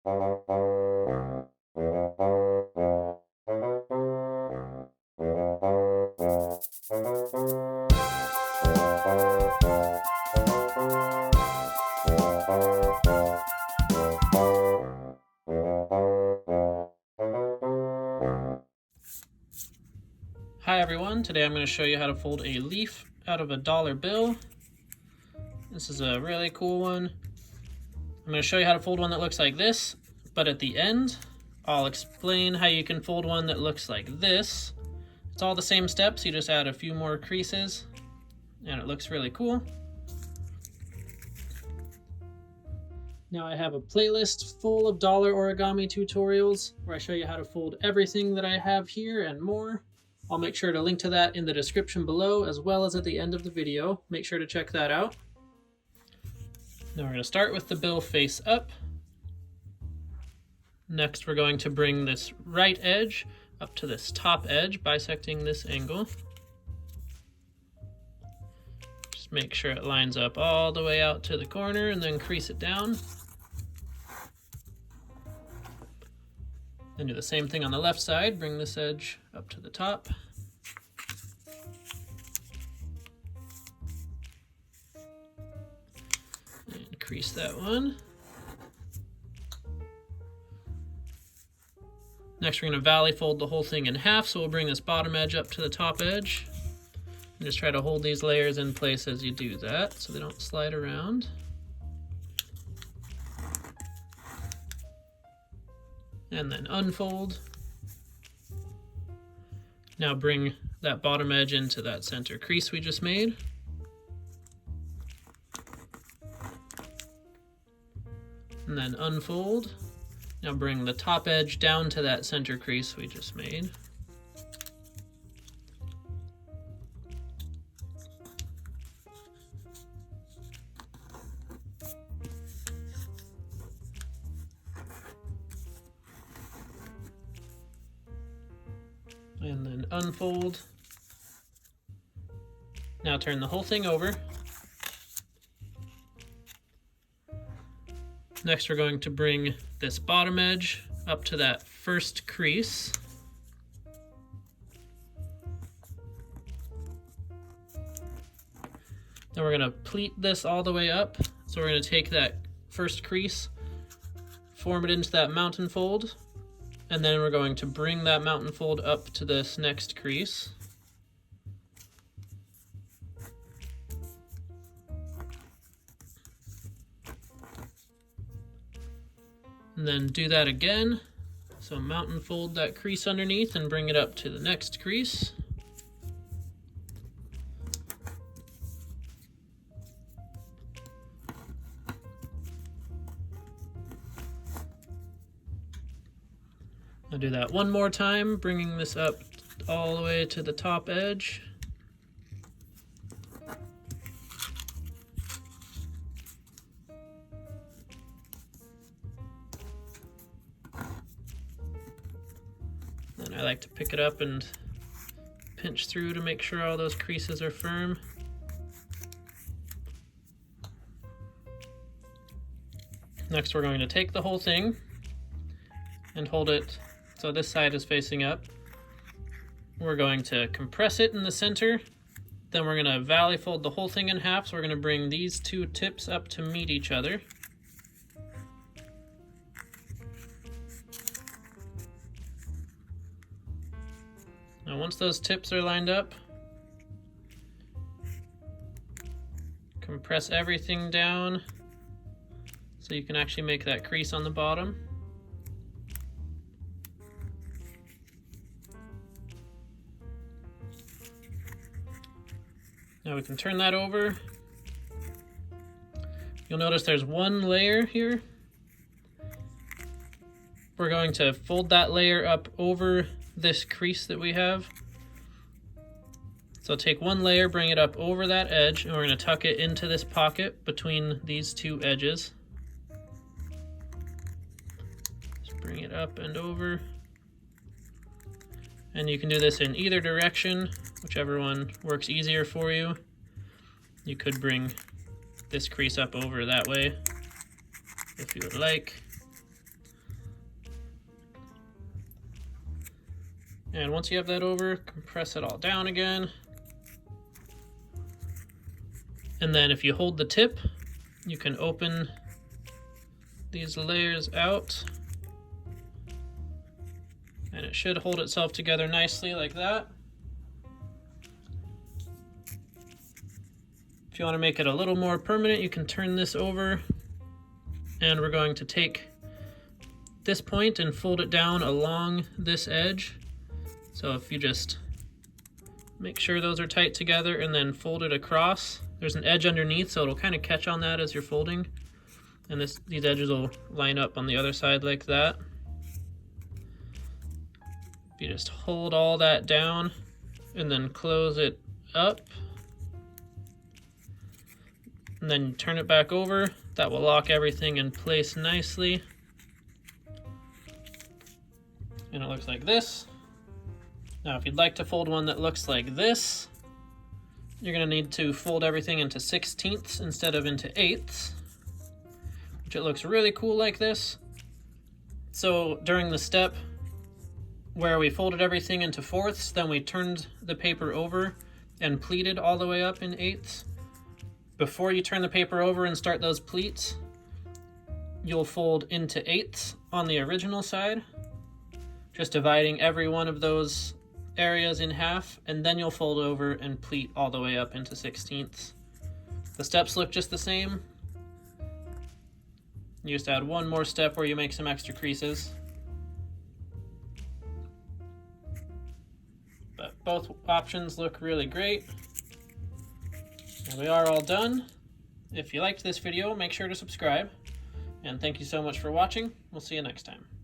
Hi everyone, today I'm going to show you how to fold a leaf out of a dollar bill. This is a really cool one. I'm going to show you how to fold one that looks like this, but at the end I'll explain how you can fold one that looks like this. It's all the same steps, you just add a few more creases and it looks really cool. Now I have a playlist full of dollar origami tutorials where I show you how to fold everything that I have here and more. I'll make sure to link to that in the description below as well as at the end of the video. Make sure to check that out. Now we're going to start with the bill face up. Next we're going to bring this right edge up to this top edge, bisecting this angle. Just make sure it lines up all the way out to the corner and then crease it down. Then do the same thing on the left side, bring this edge up to the top. And crease that one. Next we're going to valley fold the whole thing in half, so we'll bring this bottom edge up to the top edge. And just try to hold these layers in place as you do that so they don't slide around. And then unfold. Now bring that bottom edge into that center crease we just made. And then unfold. Now bring the top edge down to that center crease we just made. And then unfold. Now turn the whole thing over. Next we're going to bring this bottom edge up to that first crease. Then we're going to pleat this all the way up. So we're going to take that first crease, form it into that mountain fold, and then we're going to bring that mountain fold up to this next crease. And then do that again. So mountain fold that crease underneath and bring it up to the next crease. I'll do that one more time, bringing this up all the way to the top edge. Then I like to pick it up and pinch through to make sure all those creases are firm. Next we're going to take the whole thing and hold it so this side is facing up. We're going to compress it in the center. Then we're going to valley fold the whole thing in half. So we're going to bring these two tips up to meet each other. Now once those tips are lined up, compress everything down so you can actually make that crease on the bottom. Now we can turn that over. You'll notice there's one layer here. We're going to fold that layer up over this crease that we have. So take one layer, bring it up over that edge, and we're going to tuck it into this pocket between these two edges. Just bring it up and over. And you can do this in either direction, whichever one works easier for you. You could bring this crease up over that way if you would like. And once you have that over, compress it all down again. And then if you hold the tip, you can open these layers out. And it should hold itself together nicely like that. If you want to make it a little more permanent, you can turn this over. And we're going to take this point and fold it down along this edge. So if you just make sure those are tight together and then fold it across, there's an edge underneath, so it'll kind of catch on that as you're folding. And these edges will line up on the other side like that. You just hold all that down and then close it up. And then turn it back over. That will lock everything in place nicely. And it looks like this. Now, if you'd like to fold one that looks like this, you're going to need to fold everything into 16ths instead of into 8ths, which it looks really cool like this. So during the step where we folded everything into 4ths, then we turned the paper over and pleated all the way up in 8ths. Before you turn the paper over and start those pleats, you'll fold into 8ths on the original side, just dividing every one of those areas in half, and then you'll fold over and pleat all the way up into 16ths. The steps look just the same. You just add one more step where you make some extra creases. But both options look really great. And we are all done. If you liked this video, make sure to subscribe. And thank you so much for watching. We'll see you next time.